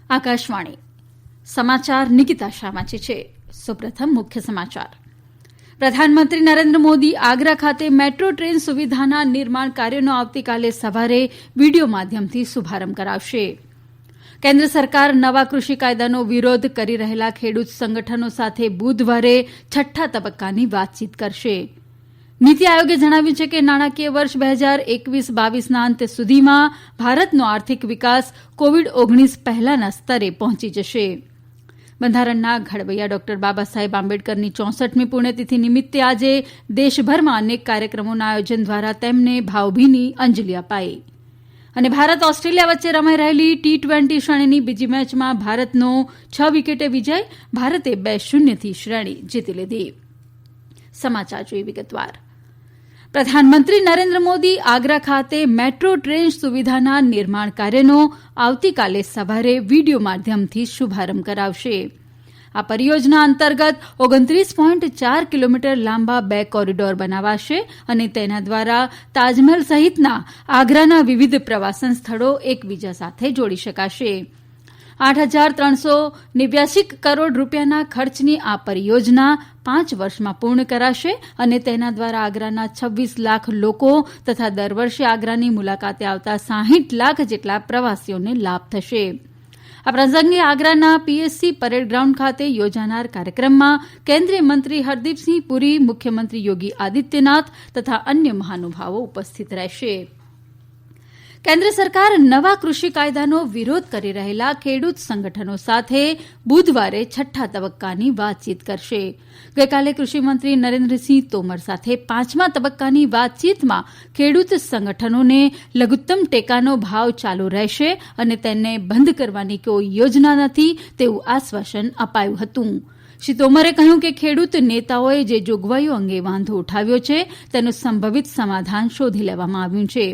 આકાશવાણી સમાચાર નિકિતા શાહ વાંચે છે. સૌપ્રથમ મુખ્ય સમાચાર. પ્રધાનમંત્રી નરેન્દ્ર મોદી આગ્રા ખાતે મેટ્રો ટ્રેન સુવિધાના નિર્માણ કાર્યનો આવતીકાલે સવારે વીડિયો માધ્યમથી શુભારંભ કરાવશે. કેન્દ્ર સરકાર નવા કૃષિ કાયદાનો વિરોધ કરી રહેલા ખેડૂત સંગઠનો સાથે બુધવારે છઠ્ઠા તબક્કાની વાતચીત કરશે. નીતિ આયોગે જણાવ્યું છે કે નાણાકીય વર્ષ 2021-22ના અંત સુધીમાં ભારતનો આર્થિક વિકાસ કોવિડ-19 પહેલાના સ્તરે પહોંચી જશે. બંધારણના ઘડવૈયા ડોક્ટર બાબા સાહેબ આંબેડકરની 64મી પુણ્યતિથિ નિમિત્તે આજે દેશભરમાં અનેક કાર્યક્રમોના આયોજન દ્વારા તેમને ભાવભીની અંજલિ અપાઈ. અને ભારત ઓસ્ટ્રેલિયા વચ્ચે રમાઈ રહેલી T20 શ્રેણીની બીજી મેચમાં ભારતનો 6 વિકેટે વિજય. ભારતે 2-0થી શ્રેણી જીતી લીધી. સમાચાર જોઈએ વિગતવાર. પ્રધાનમંત્રી નરેન્દ્ર મોદી આગ્રા ખાતે મેટ્રો ટ્રેન સુવિધાના નિર્માણ કાર્યનો આવતીકાલે સવારે વીડિયો માધ્યમથી શુભારંભ કરાવશે. આ પરિયોજના અંતર્ગત 29.4 કિલોમીટર લાંબા 2 કોરિડોર બનાવાશે અને તેના દ્વારા તાજમહેલ સહિતના આગ્રાના વિવિધ પ્રવાસન સ્થળો એકબીજા સાથે જોડી શકાશે. 8,389 કરોડ રૂપિયાના ખર્ચની આ પરિયોજના 5 વર્ષમાં પૂર્ણ કરાશે અને તેના દ્વારા આગ્રાના 26 લાખ લોકો તથા દર વર્ષે આગ્રાની મુલાકાતે આવતા 60 લાખ જેટલા પ્રવાસીઓને લાભ થશે. આ પ્રસંગે આગ્રાના પીએસસી પરેડ ગ્રાઉન્ડ ખાતે યોજાનાર કાર્યક્રમમાં કેન્દ્રીય મંત્રી હરદીપસિંહ પુરી, મુખ્યમંત્રી યોગી આદિત્યનાથ તથા અન્ય મહાનુભાવો ઉપસ્થિત રહેશે. કેન્દ્ર સરકાર નવા કૃષિ કાયદાનો વિરોધ કરી રહેલા ખેડૂત સંગઠનો સાથે બુધવારે છઠ્ઠા તબક્કાની વાતચીત કરશે. ગઈકાલે કૃષિમંત્રી નરેન્દ્રસિંહ તોમર સાથે 5મા તબક્કાની વાતચીતમાં ખેડૂત સંગઠનોને લઘુત્તમ ટેકાનો ભાવ ચાલુ રહેશે અને તેને બંધ કરવાની કોઈ યોજના નથી તેવું આશ્વાસન અપાયું હતું. શ્રી તોમરે કહ્યું કે ખેડૂત નેતાઓએ જે જોગવાઈઓ અંગે વાંધો ઉઠાવ્યો છે તેનું સંભવિત સમાધાન શોધી લેવામાં આવ્યું છે.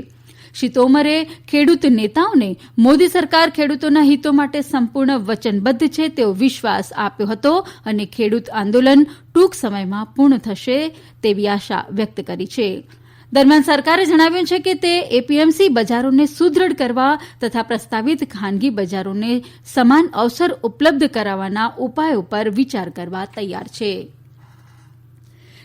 શ્રી તોમરે ખેડૂત નેતાઓને મોદી સરકાર ખેડૂતોના હિતો માટે સંપૂર્ણ વચનબદ્ધ છે તેવો વિશ્વાસ આપ્યો હતો અને ખેડૂત આંદોલન ટૂંક સમયમાં પૂર્ણ થશે તેવી આશા વ્યક્ત કરી છે. દરમિયાન સરકારે જણાવ્યું છે કે તે એપીએમસી બજારોને સુદૃઢ કરવા તથા પ્રસ્તાવિત ખાનગી બજારોને સમાન અવસર ઉપલબ્ધ કરાવવાના ઉપાયો પર વિચાર કરવા તૈયાર છે.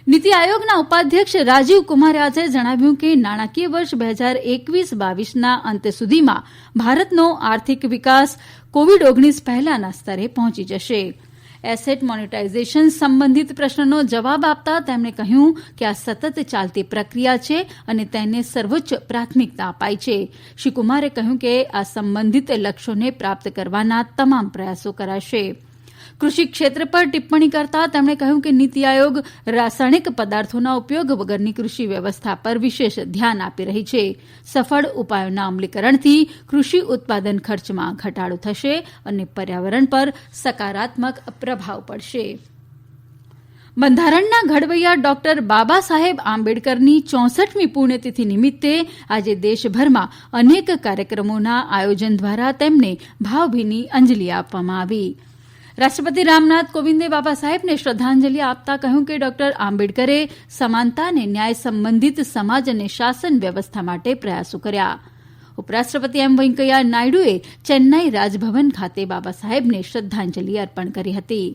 નીતિ આયોગના ઉપાધ્યક્ષ રાજીવ કુમારે આજે જણાવ્યું કે નાણાકીય વર્ષ 2021-22ના અંત સુધીમાં ભારતનો આર્થિક વિકાસ કોવિડ-19 પહેલાના સ્તરે પહોંચી જશે. એસેટ મોનેટાઇઝેશન સંબંધિત પ્રશ્નનો જવાબ આપતા તેમણે કહ્યું કે આ સતત ચાલતી પ્રક્રિયા છે અને તેને સર્વોચ્ચ પ્રાથમિકતા અપાઈ છે. શ્રી કુમારે કહ્યું કે આ સંબંધિત લક્ષ્યોને પ્રાપ્ત કરવાના તમામ પ્રયાસો કરાશે. કૃષિ ક્ષેત્ર પર ટિપ્પણી કરતા તેમણે કહ્યું કે નીતિ આયોગ રાસાયણિક પદાર્થોના ઉપયોગ વગરની કૃષિ વ્યવસ્થા પર વિશેષ ધ્યાન આપી રહી છે. સફળ ઉપાયોના અમલીકરણથી કૃષિ ઉત્પાદન ખર્ચમાં ઘટાડો થશે અને પર્યાવરણ પર સકારાત્મક પ્રભાવ પડશે. બંધારણના ઘડવૈયા ડોક્ટર બાબા સાહેબ આંબેડકરની 64મી પુણ્યતિથિ નિમિત્તે આજે દેશભરમાં અનેક કાર્યક્રમોના આયોજન દ્વારા તેમને ભાવભીની અંજલિ આપવામાં આવી. રાષ્ટ્રપતિ રામનાથ કોવિંદે બાબા સાહેબને શ્રદ્ધાંજલિ આપતા કહ્યું કે ડોક્ટર આંબેડકરે સમાનતા અને ન્યાય સંબંધિત સમાજ અને શાસન વ્યવસ્થા માટે પ્રયાસો કર્યા. ઉપરાષ્ટ્રપતિ એમ વેંકૈયા નાયડુએ ચેન્નાઈ રાજભવન ખાતે બાબા સાહેબને શ્રદ્ધાંજલિ અર્પણ કરી હતી.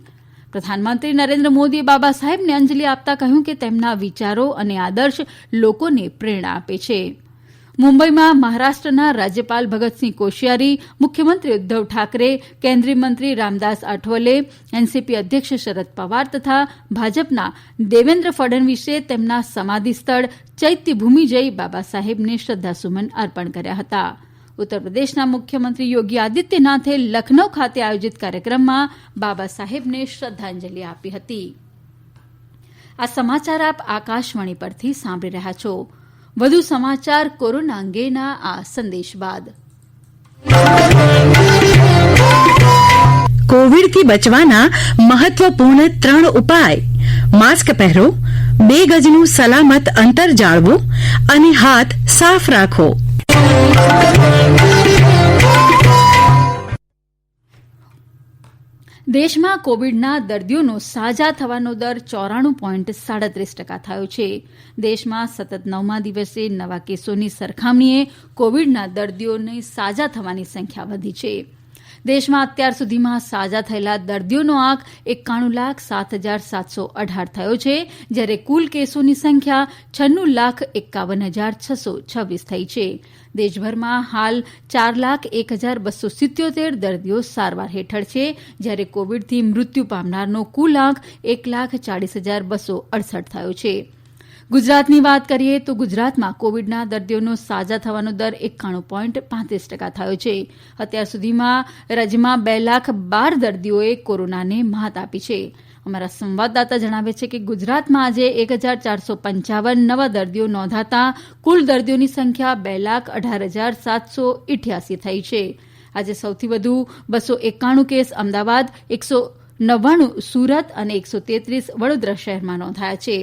પ્રધાનમંત્રી નરેન્દ્ર મોદીએ બાબા સાહેબને અંજલિ આપતા કહ્યું કે તેમના વિચારો અને આદર્શ લોકોને પ્રેરણા આપે છે. મુંબઈમાં મહારાષ્ટ્રના રાજ્યપાલ ભગતસિંહ કોશિયારી, મુખ્યમંત્રી ઉદ્ધવ ઠાકરે, કેન્દ્રીય મંત્રી રામદાસ આઠવલે, એનસીપી અધ્યક્ષ શરદ પવાર તથા ભાજપના દેવેન્દ્ર ફડણવીસે તેમના સમાધિ સ્થળ ચૈત્યભૂમિ જઈ બાબા સાહેબને શ્રદ્ધાસુમન અર્પણ કર્યા હતા. ઉત્તરપ્રદેશના મુખ્યમંત્રી યોગી આદિત્યનાથે લખનૌ ખાતે આયોજિત કાર્યક્રમમાં બાબા સાહેબને શ્રદ્ધાંજલિ આપી હતી. આ સમાચાર આપ આકાશવાણી પરથી સાંભળી રહ્યા છો. વધુ સમાચાર કોરોના અંગેના આ સંદેશ બાદ. કોવિડથી બચવાના મહત્વપૂર્ણ 3 ઉપાય: માસ્ક પહેરો, 2 ગજનું સલામત અંતર જાળવો અને હાથ સાફ રાખો. દેશમાં કોવિડના દર્દીઓનો સાજા થવાનો દર 94.37% થયો છે. દેશમાં સતત 9મા દિવસે નવા કેસોની સરખામણીએ કોવિડના દર્દીઓની સાજા થવાની સંખ્યા વધી છે. દેશમાં અત્યાર સુધીમાં સાજા થયેલા દર્દીઓનો આંક 91,07,718 થયો છે, જ્યારે કુલ કેસોની સંખ્યા 96,51,626 થઈ છે. દેશભરમાં હાલ 4,01,277 દર્દીઓ સારવાર હેઠળ છે, જ્યારે કોવિડથી મૃત્યુ પામનારનો કુલ આંક 1,40,268 થયો છે. ગુજરાતની વાત કરીએ તો ગુજરાતમાં કોવિડના દર્દીઓનો સાજા થવાનો દર 91.35% થયો છે. અત્યાર સુધીમાં રાજ્યમાં 2,12,000 દર્દીઓએ કોરોનાને મ્હાત આપી છે. અમારા સંવાદદાતા જણાવે છે કે ગુજરાતમાં આજે 1,455 નવા દર્દીઓ નોંધાતા કુલ દર્દીઓની સંખ્યા 2,18,788 થઈ છે. આજે સૌથી વધુ 291 કેસ અમદાવાદ, 199 સુરત અને 133 વડોદરા શહેરમાં નોંધાયા છે.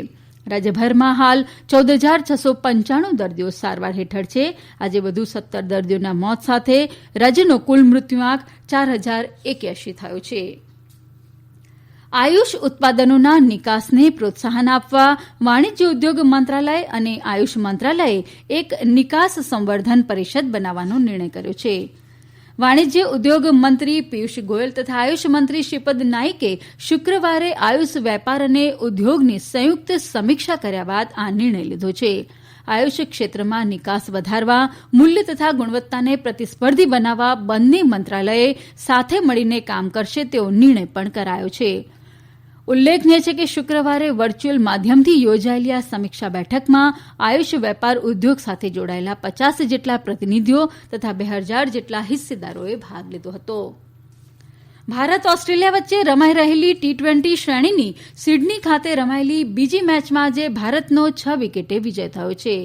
રાજ્યભરમાં હાલ 14,695 દર્દીઓ સારવાર હેઠળ છે. આજે વધુ 17 દર્દીઓના મોત સાથે રાજ્યનો કુલ મૃત્યુઆંક 4,081 થયો છે. આયુષ ઉત્પાદનોના નિકાસને પ્રોત્સાહન આપવા વાણિજ્ય ઉદ્યોગ મંત્રાલય અને આયુષ મંત્રાલયે એક નિકાસ સંવર્ધન પરિષદ બનાવવાનો નિર્ણય કર્યો છે. વાણિજ્ય ઉદ્યોગ મંત્રી પિયુષ ગોયલ તથા આયુષ મંત્રી શ્રીપદ નાઇકે શુક્રવારે આયુષ વેપાર અને ઉદ્યોગની સંયુક્ત સમીક્ષા કર્યા બાદ આ નિર્ણય લીધો છે. આયુષ ક્ષેત્રમાં નિકાસ વધારવા, મૂલ્ય તથા ગુણવત્તાને પ્રતિસ્પર્ધી બનાવવા બંને મંત્રાલયે સાથે મળીને કામ કરશે તેવો નિર્ણય પણ કરાયો છે. ઉલ્લેખનીય છે કે શુક્રવારે વર્ચ્યુઅલ માધ્યમથી યોજાયેલી આ સમીક્ષા બેઠકમાં આયુષ વેપાર ઉદ્યોગ સાથે જોડાયેલા 50 જેટલા પ્રતિનિધિઓ તથા 2,000 જેટલા હિસ્સેદારોએ ભાગ લીધો હતો. ભારત ઓસ્ટ્રેલિયા વચ્ચે રમાઈ રહેલી T20 શ્રેણીની સિડની ખાતે રમાયેલી બીજી મેચમાં આજે ભારતનો 6 વિકેટે વિજય થયો છે.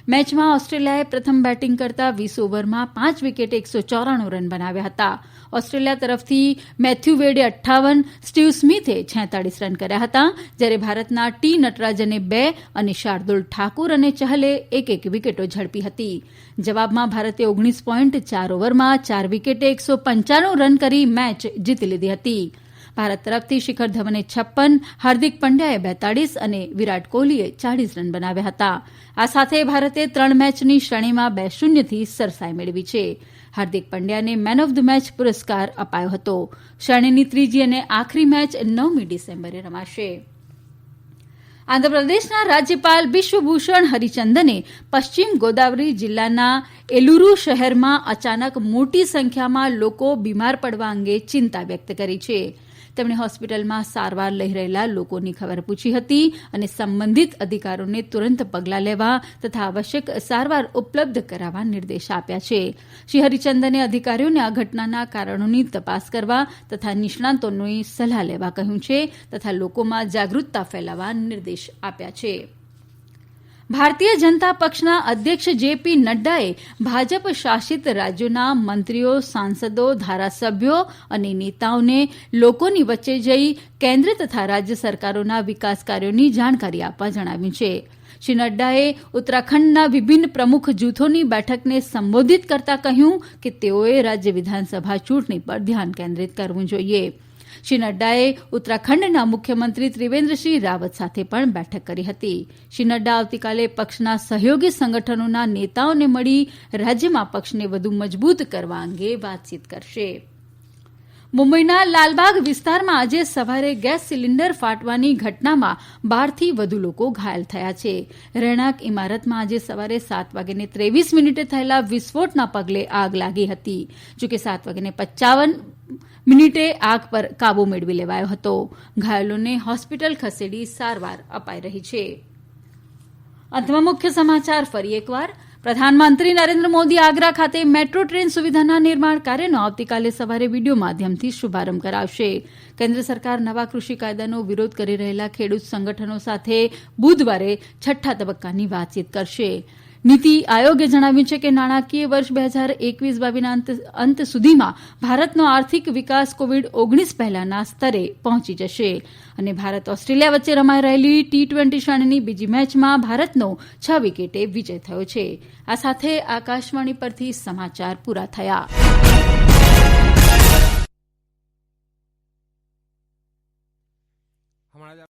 મેચમાં ઓસ્ટ્રેલિયાએ પ્રથમ બેટિંગ કરતા 20 ઓવરમાં 5 વિકેટે 194 રન બનાવ્યા હતા. ઓસ્ટ્રેલિયા તરફથી મેથ્યુ વેડે 58, સ્ટીવ સ્મિથે 46 રન કર્યા હતા, જ્યારે ભારતના ટી નટરાજને 2 અને શાર્દુલ ઠાકુર અને ચહલે 1-1 વિકેટો ઝડપી હતી. જવાબમાં ભારતે 19.4 ઓવરમાં 4 વિકેટે 195 રન કરી મેચ જીતી લીધી હતી. ભારત તરફથી શિખર ધવને 56, હાર્દિક પંડ્યાએ 42 અને વિરાટ કોહલીએ 40 રન બનાવ્યા હતા. આ સાથે ભારતે 3 મેચની શ્રેણીમાં 2-0થી સરસાઈ મેળવી છે. હાર્દિક પંડ્યાને મેન ઓફ ધ મેચ પુરસ્કાર અપાયો હતો. શ્રેણીની ત્રીજી અને આખરી મેચ 9મી ડિસેમ્બરે રમાશે. આંધ્રપ્રદેશના રાજ્યપાલ બિશ્વભૂષણ હરિચંદને પશ્ચિમ ગોદાવરી જિલ્લાના એલુરુ શહેરમાં અચાનક મોટી સંખ્યામાં લોકો બીમાર પડવા અંગે ચિંતા વ્યક્ત કરી છે. તેમણે હોસ્પિટલમાં સારવાર લઈ રહેલા લોકોની ખબર પૂછી હતી અને સંબંધિત અધિકારીઓને તુરંત પગલાં લેવા તથા આવશ્યક સારવાર ઉપલબ્ધ કરાવવા નિર્દેશ આપ્યા છે. શ્રી હરિચંદને અધિકારીઓને આ ઘટનાના કારણોની તપાસ કરવા તથા નિષ્ણાતોની સલાહ લેવા કહ્યું છે તથા લોકોમાં જાગૃતતા ફેલાવવા નિર્દેશ આપ્યા છે. ભારતીય જનતા પક્ષના અધ્યક્ષ જેપી નડ્ડાએ ભાજપ શાસિત રાજ્યોના મંત્રીઓ, સાંસદો, ધારાસભ્યો અને નેતાઓને લોકોની વચ્ચે જઈ કેન્દ્ર તથા રાજ્ય સરકારોના વિકાસ કાર્યોની જાણકારી આપવા જણાવ્યું છે. શ્રી નડ્ડાએ ઉત્તરાખંડના વિભિન્ન પ્રમુખ જૂથોની બેઠકને સંબોધિત કરતા કહ્યું કે તેઓએ રાજ્ય વિધાનસભા ચૂંટણી પર ધ્યાન કેન્દ્રિત કરવું જોઈએ. શ્રી નડ્ડાએ ઉત્તરાખંડના મુખ્યમંત્રી ત્રિવેન્દ્રસિંહ રાવત સાથે પણ બેઠક કરી હતી. શ્રી નડ્ડા આવતીકાલે પક્ષના સહયોગી સંગઠનોના નેતાઓને મળી રાજ્યમાં પક્ષને વધુ મજબૂત કરવા અંગે વાતચીત કરશે. મુંબઈના લાલબાગ વિસ્તારમાં આજે સવારે ગેસ સિલિન્ડર ફાટવાની ઘટનામાં 12થી વધુ લોકો ઘાયલ થયા છે. રહેણાંક ઇમારતમાં આજે સવારે 7:23 થયેલા વિસ્ફોટના પગલે આગ લાગી હતી. જોકે 7:55 આગ પર કાબુ મેળવી લેવાયો હતો. ઘાયલોને હોસ્પિટલ ખસેડી સારવાર અપાઈ રહી છે. અંતમાં મુખ્ય સમાચાર ફરી એકવાર. પ્રધાનમંત્રી નરેન્દ્ર મોદી આગ્રા ખાતે મેટ્રો ટ્રેન સુવિધાના નિર્માણ કાર્યનો આવતીકાલે સવારે વિડીયો માધ્યમથી શુભારંભ કરાવશે. કેન્દ્ર સરકાર નવા કૃષિ કાયદાનો વિરોધ કરી રહેલા ખેડૂત સંગઠનો સાથે બુધવારે 6ઠ્ઠા તબક્કાની વાતચીત કરશે. નીતિ આયોગે જણાવ્યું છે કે નાણાકીય વર્ષ 2021-22ના અંત સુધીમાં ભારતનો આર્થિક વિકાસ કોવિડ-19 પહેલાના સ્તરે પહોંચી જશે. અને ભારત ઓસ્ટ્રેલિયા વચ્ચે રમાઈ રહેલી T20 શ્રેણીની બીજી મેચમાં ભારતનો 6 વિકેટે વિજય થયો છે. આ સાથે આકાશવાણી પરથી સમાચાર પૂરા થયા.